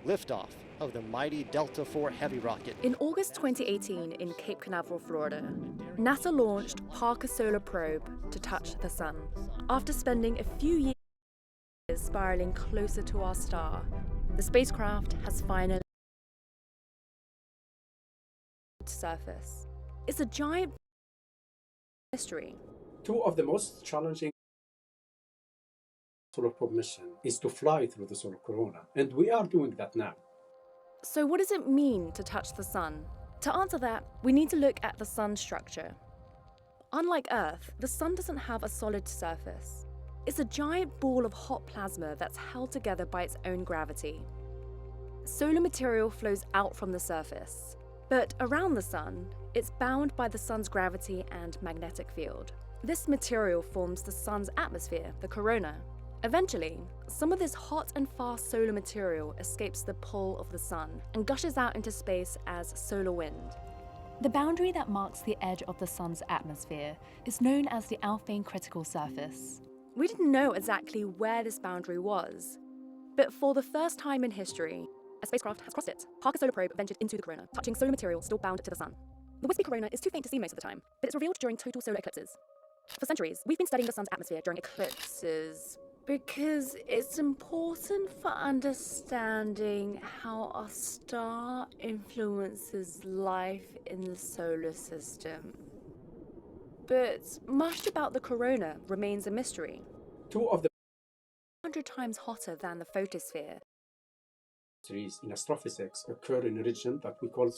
Liftoff of the mighty Delta IV Heavy rocket. In August 2018 in Cape Canaveral, Florida, NASA launched Parker Solar Probe to touch the sun. After spending a few years spiraling closer to our star, the spacecraft has finally surface. It's a giant mystery. Two of the most challenging solar probe mission is to fly through the solar corona, and we are doing that now. So what does it mean to touch the sun? To answer that, we need to look at the sun's structure. Unlike Earth, the sun doesn't have a solid surface. It's a giant ball of hot plasma that's held together by its own gravity. Solar material flows out from the surface, but around the sun, it's bound by the sun's gravity and magnetic field. This material forms the sun's atmosphere, the corona. Eventually, some of this hot and fast solar material escapes the pull of the sun and gushes out into space as solar wind. The boundary that marks the edge of the sun's atmosphere is known as the Alphane critical surface. We didn't know exactly where this boundary was, but for the first time in history, a spacecraft has crossed it. Parker Solar Probe ventured into the corona, touching solar material still bound to the sun. The wispy corona is too faint to see most of the time, but it's revealed during total solar eclipses. For centuries, we've been studying the sun's atmosphere during eclipses because it's important for understanding how our star influences life in the solar system. But much about the corona remains a mystery. Two of the 100 times hotter than the photosphere. mysteries in astrophysics occur in a region that we call